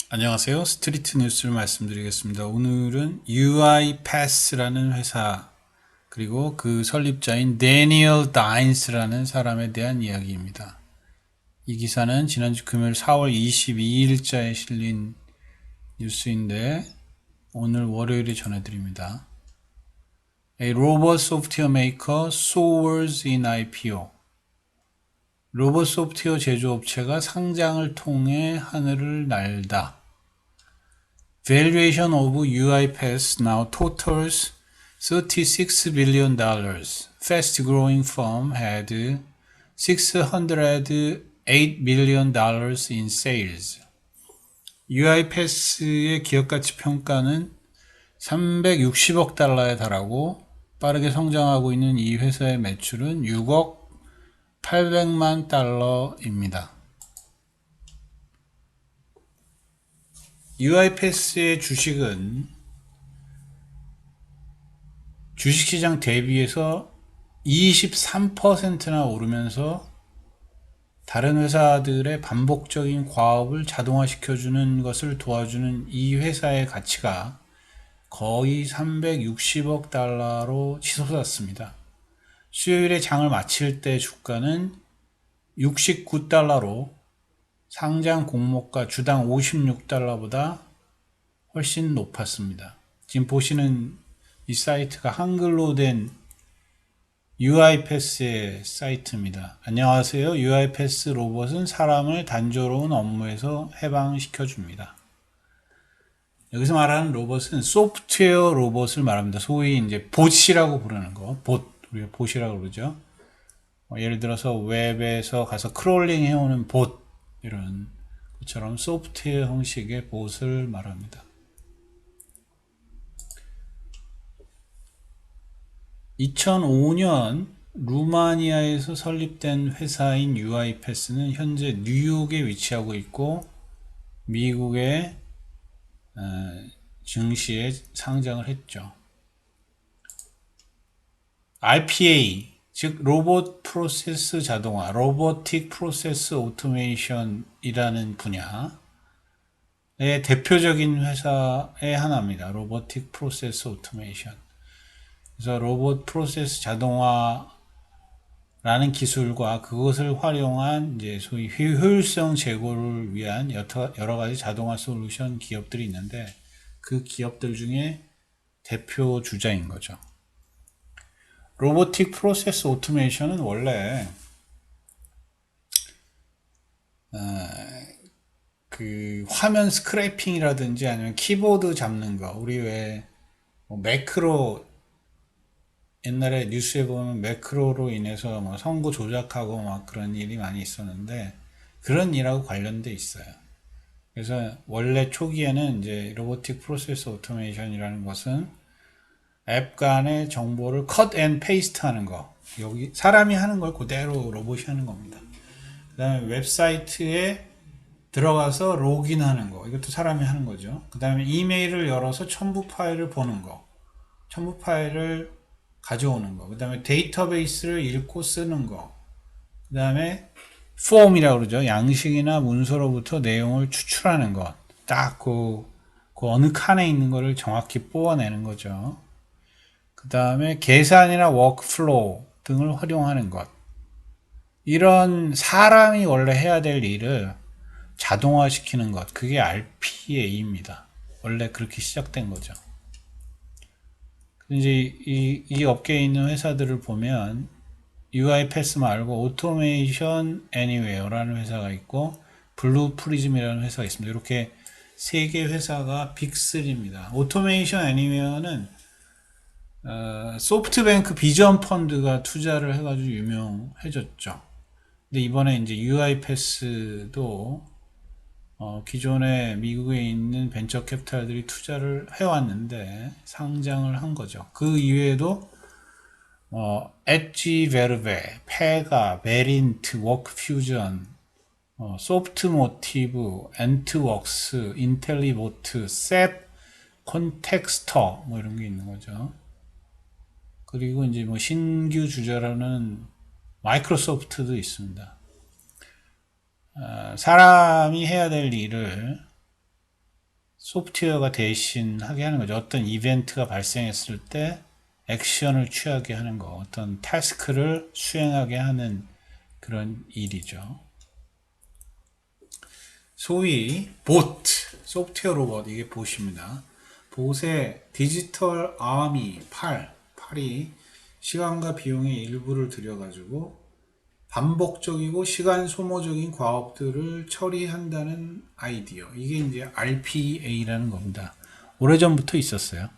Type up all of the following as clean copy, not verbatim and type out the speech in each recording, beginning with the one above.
안녕하세요. 스트리트 뉴스를 말씀드리겠습니다. 오늘은 UiPath라는 회사 그리고 그 설립자인 데니얼 다인스라는 사람에 대한 이야기입니다. 이 기사는 지난주 금요일 4월 22일자에 실린 뉴스인데 오늘 월요일에 전해드립니다. A robot software maker soars in IPO. 로봇 소프트웨어 제조업체가 상장을 통해 하늘을 날다. Valuation of UiPath now totals $36 billion. Fast-growing firm had $608 million in sales. UiPath의 기업가치 평가는 360억 달러에 달하고 빠르게 성장하고 있는 이 회사의 매출은 6억 800만 달러입니다. UiPath의 주식은 주식시장 대비해서 23%나 오르면서 다른 회사들의 반복적인 과업을 자동화시켜주는 것을 도와주는 이 회사의 가치가 거의 360억 달러로 치솟았습니다. 수요일에 장을 마칠 때 주가는 69달러로 상장 공모가 주당 56달러보다 훨씬 높았습니다. 지금 보시는 이 사이트가 한글로 된 UiPath의 사이트입니다. 안녕하세요. UiPath 로봇은 사람을 단조로운 업무에서 해방시켜줍니다. 여기서 말하는 로봇은 소프트웨어 로봇을 말합니다. 소위 이제 봇이라고 부르는 거, 우리가 봇이라고 그러죠. 예를 들어서 웹에서 가서 크롤링 해오는 봇, 이런 것처럼 소프트웨어 형식의 봇을 말합니다. 2005년 루마니아에서 설립된 회사인 UiPath는 현재 뉴욕에 위치하고 있고 미국의 증시에 상장을 했죠. RPA, 즉 로봇 프로세스 자동화, 로보틱 프로세스 오토메이션이라는 분야의 대표적인 회사의 하나입니다. 로보틱 프로세스 오토메이션. 그래서 로봇 프로세스 자동화라는 기술과 그것을 활용한 이제 소위 효율성 제고를 위한 여러 가지 자동화 솔루션 기업들이 있는데 그 기업들 중에 대표 주자인 거죠. 로보틱 프로세스 오토메이션은 원래 그 화면 스크래핑이라든지 아니면 키보드 잡는 거, 우리 왜 매크로, 옛날에 뉴스에 보면 매크로로 인해서 뭐 선거 조작하고 막 그런 일이 많이 있었는데 그런 일하고 관련돼 있어요. 그래서 원래 초기에는 이제 로보틱 프로세스 오토메이션이라는 것은 앱 간의 정보를 컷 앤 페이스트 하는 거, 여기 사람이 하는 걸 그대로 로봇이 하는 겁니다. 그 다음에 웹사이트에 들어가서 로그인하는 거, 이것도 사람이 하는 거죠. 그 다음에 이메일을 열어서 첨부 파일을 보는 거, 첨부 파일을 가져오는 거, 그 다음에 데이터베이스를 읽고 쓰는 거, 그 다음에 폼이라고 그러죠. 양식이나 문서로부터 내용을 추출하는 것, 딱 그 어느 칸에 있는 거를 정확히 뽑아내는 거죠. 그 다음에 계산이나 워크플로우 등을 활용하는 것, 이런 사람이 원래 해야 될 일을 자동화시키는 것, 그게 RPA입니다. 원래 그렇게 시작된 거죠. 이제 이 업계에 있는 회사들을 보면 UiPath 말고 오토메이션 애니웨어라는 회사가 있고 블루 프리즘이라는 회사가 있습니다. 이렇게 세 개 회사가 빅3입니다. 오토메이션 애니웨어는 소프트뱅크 비전 펀드가 투자를 해가지고 유명해졌죠. 근데 이번에 이제 UiPath도 기존에 미국에 있는 벤처 캐피탈들이 투자를 해왔는데 상장을 한 거죠. 그 이외에도 엣지 베르베, 페가, 베린트, 워크퓨전, 소프트모티브, 엔트웍스, 인텔리보트, 셋, 콘텍스터 뭐 이런 게 있는 거죠. 그리고 이제 뭐 신규 주자로는 마이크로소프트도 있습니다. 사람이 해야 될 일을 소프트웨어가 대신하게 하는 거죠. 어떤 이벤트가 발생했을 때 액션을 취하게 하는 거, 어떤 타스크를 수행하게 하는 그런 일이죠. 소위 보트, 소프트웨어 로봇, 이게 보십니다. 봇의 디지털 아미, 팔이 시간과 비용의 일부를 들여가지고 반복적이고 시간 소모적인 과업들을 처리한다는 아이디어. 이게 이제 RPA라는 겁니다. 오래전부터 있었어요.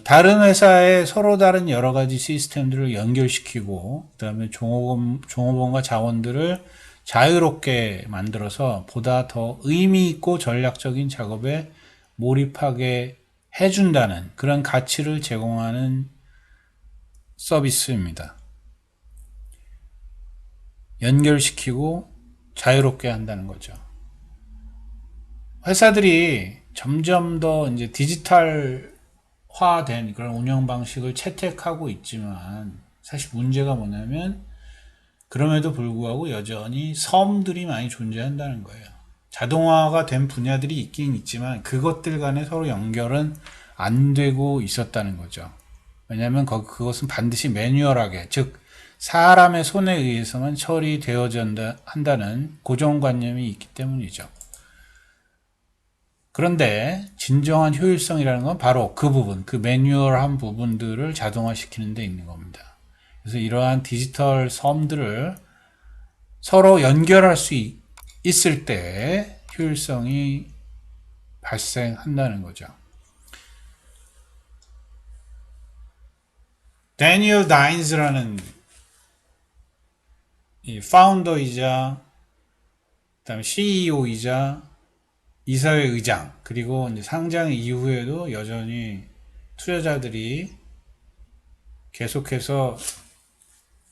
다른 회사에 서로 다른 여러 가지 시스템들을 연결시키고, 그 다음에 종업원과 자원들을 자유롭게 만들어서 보다 더 의미 있고 전략적인 작업에 몰입하게 해준다는 그런 가치를 제공하는 서비스입니다. 연결시키고 자유롭게 한다는 거죠. 회사들이 점점 더 이제 디지털화된 그런 운영 방식을 채택하고 있지만 사실 문제가 뭐냐면 그럼에도 불구하고 여전히 섬들이 많이 존재한다는 거예요. 자동화가 된 분야들이 있긴 있지만 그것들 간에 서로 연결은 안 되고 있었다는 거죠. 왜냐하면 그것은 반드시 매뉴얼하게, 즉 사람의 손에 의해서만 처리되어야 한다는 고정관념이 있기 때문이죠. 그런데 진정한 효율성이라는 건 바로 그 부분, 그 매뉴얼한 부분들을 자동화시키는 데 있는 겁니다. 그래서 이러한 디지털 섬들을 서로 연결할 수 있을 때 효율성이 발생한다는 거죠. 데니얼 다인즈라는 이 파운더이자 그다음에 CEO이자 이사회 의장, 그리고 이제 상장 이후에도 여전히 투자자들이 계속해서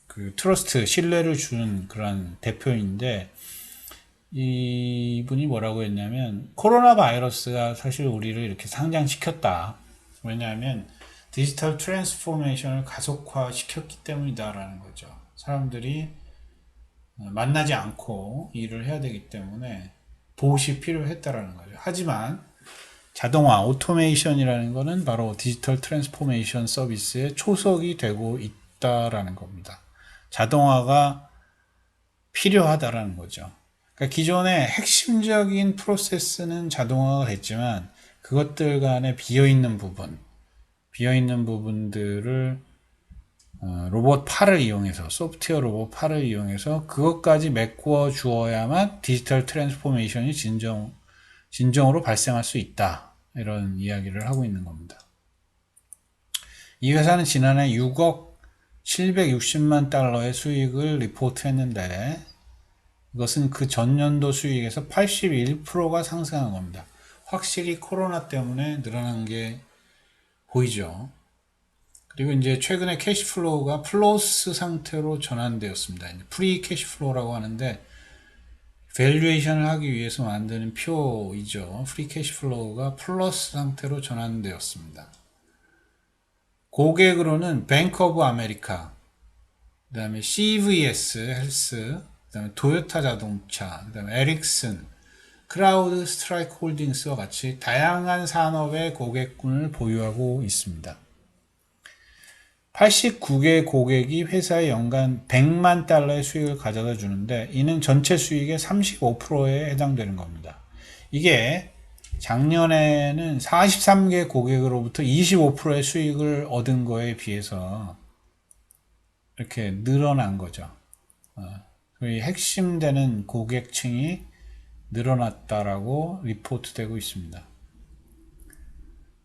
그 트러스트, 신뢰를 주는 그런 대표인데, 이분이 뭐라고 했냐면 코로나 바이러스가 사실 우리를 이렇게 상장시켰다. 왜냐하면 디지털 트랜스포메이션을 가속화 시켰기 때문이다라는 거죠. 사람들이 만나지 않고 일을 해야 되기 때문에 보호시 필요했다라는 거죠. 하지만 자동화, 오토메이션이라는 것은 바로 디지털 트랜스포메이션 서비스의 초석이 되고 있다라는 겁니다. 자동화가 필요하다라는 거죠. 그러니까 기존의 핵심적인 프로세스는 자동화가 됐지만 그것들 간에 비어있는 부분들을 로봇 팔을 이용해서, 소프트웨어 로봇 팔을 이용해서 그것까지 메꾸어 주어야만 디지털 트랜스포메이션이 진정으로 발생할 수 있다. 이런 이야기를 하고 있는 겁니다. 이 회사는 지난해 6억 760만 달러의 수익을 리포트했는데 이것은 그 전년도 수익에서 81%가 상승한 겁니다. 확실히 코로나 때문에 늘어난 게 보이죠. 그리고 이제 최근에 캐시플로우가 플러스 상태로 전환되었습니다. 프리 캐시플로우라고 하는데 밸류에이션을 하기 위해서 만드는 표이죠. 프리 캐시플로우가 플러스 상태로 전환되었습니다. 고객으로는 뱅크 오브 아메리카, 그 다음에 CVS 헬스, 그 다음에 도요타 자동차, 그 다음에 에릭슨, 크라우드 스트라이크 홀딩스와 같이 다양한 산업의 고객군을 보유하고 있습니다. 89개 고객이 회사에 연간 100만 달러의 수익을 가져다 주는데 이는 전체 수익의 35%에 해당되는 겁니다. 이게 작년에는 43개 고객으로부터 25%의 수익을 얻은 거에 비해서 이렇게 늘어난 거죠. 거의 핵심되는 고객층이 늘어났다라고 리포트되고 있습니다.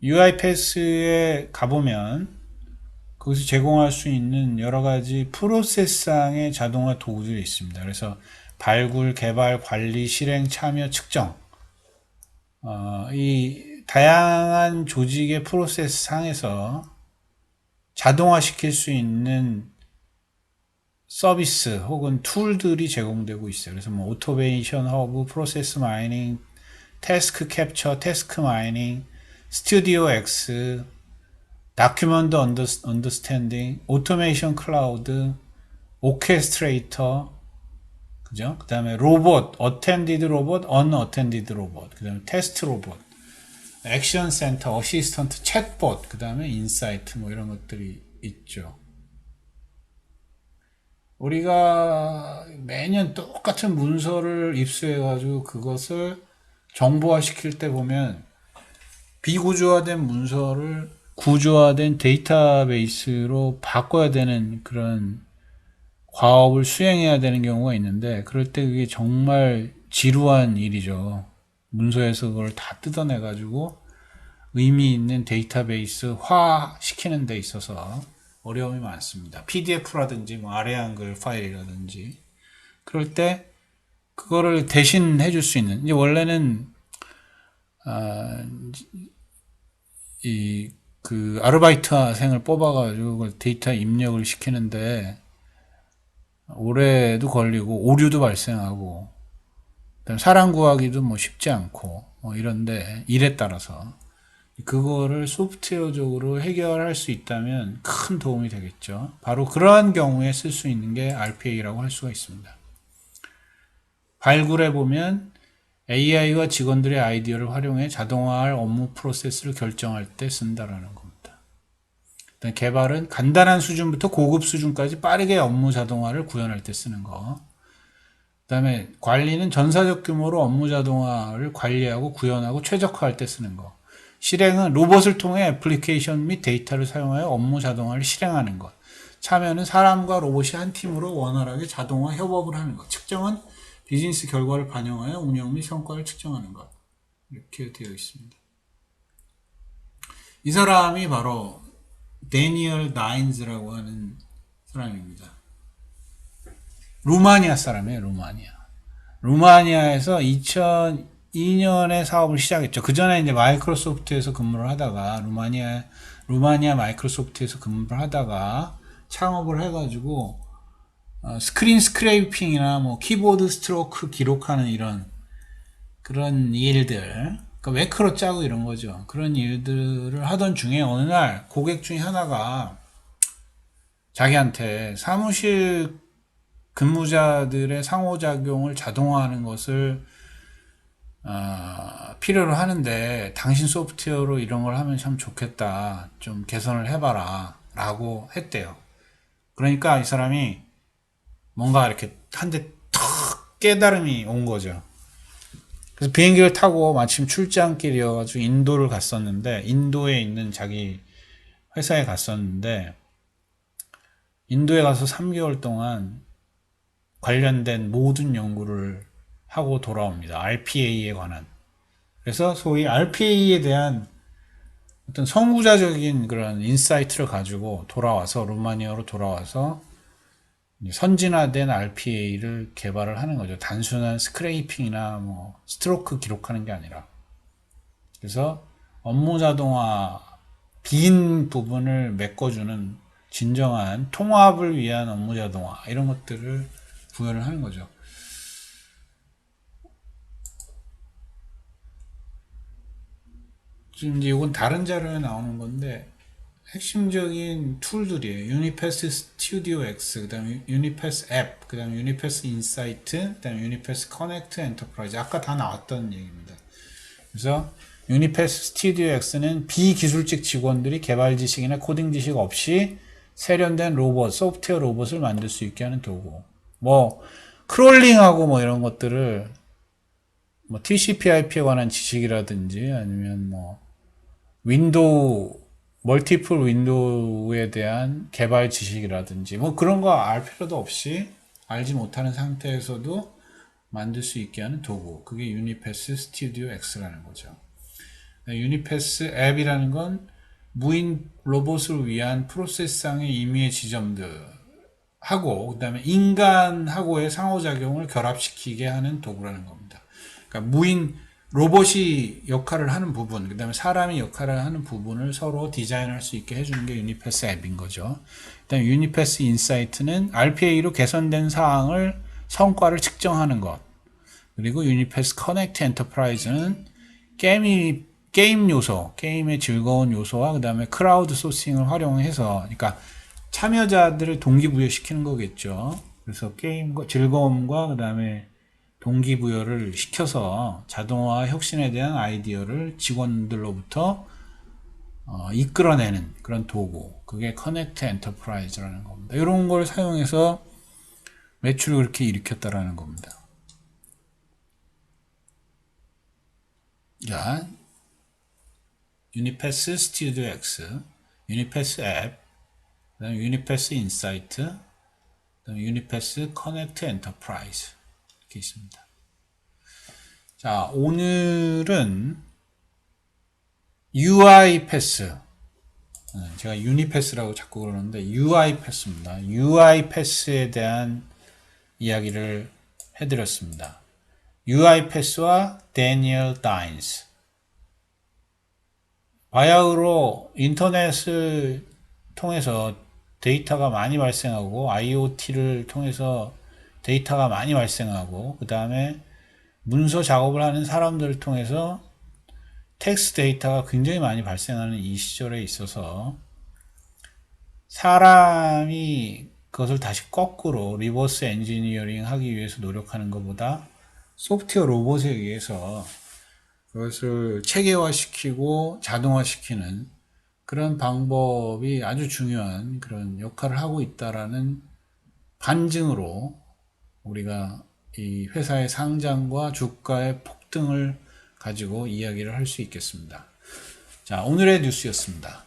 UiPath에 가보면 거기서 제공할 수 있는 여러 가지 프로세스상의 자동화 도구들이 있습니다. 그래서 발굴, 개발, 관리, 실행, 참여, 측정, 이 다양한 조직의 프로세스 상에서 자동화시킬 수 있는 서비스 혹은 툴들이 제공되고 있어요. 그래서 뭐 오토메이션 허브, 프로세스 마이닝, 태스크 캡처, 태스크 마이닝, 스튜디오 X, 다큐먼트 언더스탠딩, 오토메이션 클라우드, 오케스트레이터, 그죠? 그 다음에 로봇, attended 로봇, unattended 로봇, 그 다음에 테스트 로봇, 액션 센터, 어시스턴트, 챗봇, 그 다음에 인사이트 뭐 이런 것들이 있죠. 우리가 매년 똑같은 문서를 입수해가지고 그것을 정보화 시킬 때 보면 비구조화된 문서를 구조화된 데이터베이스로 바꿔야 되는 그런 과업을 수행해야 되는 경우가 있는데 그럴 때 그게 정말 지루한 일이죠. 문서에서 그걸 다 뜯어내가지고 의미 있는 데이터베이스화 시키는 데 있어서 어려움이 많습니다. PDF라든지 뭐 아래 한글 파일이라든지 그럴 때 그거를 대신 해줄 수 있는 이제 원래는 이 그 아르바이트생을 뽑아가지고 그걸 데이터 입력을 시키는데 오래도 걸리고 오류도 발생하고 그다음에 사람 구하기도 뭐 쉽지 않고 뭐 이런데 일에 따라서 그거를 소프트웨어적으로 해결할 수 있다면 큰 도움이 되겠죠. 바로 그러한 경우에 쓸 수 있는 게 RPA라고 할 수가 있습니다. 발굴해 보면 AI가 직원들의 아이디어를 활용해 자동화할 업무 프로세스를 결정할 때 쓴다라는 겁니다. 개발은 간단한 수준부터 고급 수준까지 빠르게 업무 자동화를 구현할 때 쓰는 거. 그 다음에 관리는 전사적 규모로 업무 자동화를 관리하고 구현하고 최적화할 때 쓰는 거. 실행은 로봇을 통해 애플리케이션 및 데이터를 사용하여 업무 자동화를 실행하는 것. 참여는 사람과 로봇이 한 팀으로 원활하게 자동화 협업을 하는 것. 측정은 비즈니스 결과를 반영하여 운영 및 성과를 측정하는 것. 이렇게 되어 있습니다. 이 사람이 바로 데니얼 나인즈라고 하는 사람입니다. 루마니아 사람이에요. 루마니아에서 2002년에 사업을 시작했죠. 그 전에 이제 마이크로소프트에서 근무를 하다가 루마니아 마이크로소프트에서 근무를 하다가 창업을 해가지고 스크린 스크래핑이나 뭐 키보드 스트로크 기록하는 이런 그런 일들, 그러니까 매크로 짜고 이런 거죠. 그런 일들을 하던 중에 어느 날 고객 중에 하나가 자기한테 사무실 근무자들의 상호작용을 자동화하는 것을 필요로 하는데 당신 소프트웨어로 이런 걸 하면 참 좋겠다. 좀 개선을 해봐라. 라고 했대요. 그러니까 이 사람이 뭔가 이렇게 한 대 탁 깨달음이 온 거죠. 그래서 비행기를 타고 마침 출장길이어가지고 인도를 갔었는데 인도에 있는 자기 회사에 갔었는데 인도에 가서 3개월 동안 관련된 모든 연구를 하고 돌아옵니다. RPA에 관한. 그래서 소위 RPA에 대한 어떤 선구자적인 그런 인사이트를 가지고 돌아와서 루마니아로 돌아와서 선진화된 RPA를 개발을 하는 거죠. 단순한 스크레이핑이나 뭐 스트로크 기록하는 게 아니라. 그래서 업무 자동화 빈 부분을 메꿔주는 진정한 통합을 위한 업무 자동화 이런 것들을 구현을 하는 거죠. 지금 이제 이건 다른 자료에 나오는 건데 핵심적인 툴들이에요. 유니패스 스튜디오 X, 그 다음에 유니패스 앱, 그 다음에 유니패스 인사이트, 그 다음에 유니패스 커넥트 엔터프라이즈. 아까 다 나왔던 얘기입니다. 그래서 유니패스 스튜디오 X는 비기술직 직원들이 개발 지식이나 코딩 지식 없이 세련된 로봇, 소프트웨어 로봇을 만들 수 있게 하는 도구. 뭐 크롤링하고 뭐 이런 것들을 뭐 TCP/IP에 관한 지식이라든지 아니면 뭐 윈도우 멀티플 윈도우에 대한 개발 지식이라든지 뭐 그런 거 알 필요도 없이 알지 못하는 상태에서도 만들 수 있게 하는 도구. 그게 유니패스 스튜디오 X라는 거죠. 유니패스 앱이라는 건 무인 로봇을 위한 프로세스상의 임의의 지점들 하고 그다음에 인간하고의 상호작용을 결합시키게 하는 도구라는 겁니다. 그러니까 무인 로봇이 역할을 하는 부분, 그 다음에 사람이 역할을 하는 부분을 서로 디자인할 수 있게 해주는 게 유니패스 앱인 거죠. 그 다음에 유니패스 인사이트는 RPA로 개선된 사항을 성과를 측정하는 것. 그리고 유니패스 커넥트 엔터프라이즈는 게임 요소, 게임의 즐거운 요소와 그 다음에 크라우드 소싱을 활용해서, 그러니까 참여자들을 동기부여시키는 거겠죠. 그래서 게임과 즐거움과 그 다음에 동기부여를 시켜서 자동화 혁신에 대한 아이디어를 직원들로부터 이끌어내는 그런 도구. 그게 커넥트 엔터프라이즈라는 겁니다. 이런 걸 사용해서 매출을 그렇게 일으켰다라는 겁니다. 자, 유니패스 스튜디오 X, 유니패스 앱, 그다음에 유니패스 인사이트, 그다음에 유니패스 커넥트 엔터프라이즈 이렇게 있습니다. 자, 오늘은 UI 패스. 제가 유니패스라고 자꾸 그러는데 UI 패스입니다. UI 패스에 대한 이야기를 해드렸습니다. UI 패스와 데니얼 다인스. 바야흐로 인터넷을 통해서 데이터가 많이 발생하고 IoT를 통해서 데이터가 많이 발생하고 그 다음에 문서 작업을 하는 사람들을 통해서 텍스트 데이터가 굉장히 많이 발생하는 이 시절에 있어서 사람이 그것을 다시 거꾸로 리버스 엔지니어링 하기 위해서 노력하는 것보다 소프트웨어 로봇에 의해서 그것을 체계화시키고 자동화시키는 그런 방법이 아주 중요한 그런 역할을 하고 있다라는 반증으로 우리가 이 회사의 상장과 주가의 폭등을 가지고 이야기를 할 수 있겠습니다. 자, 오늘의 뉴스였습니다.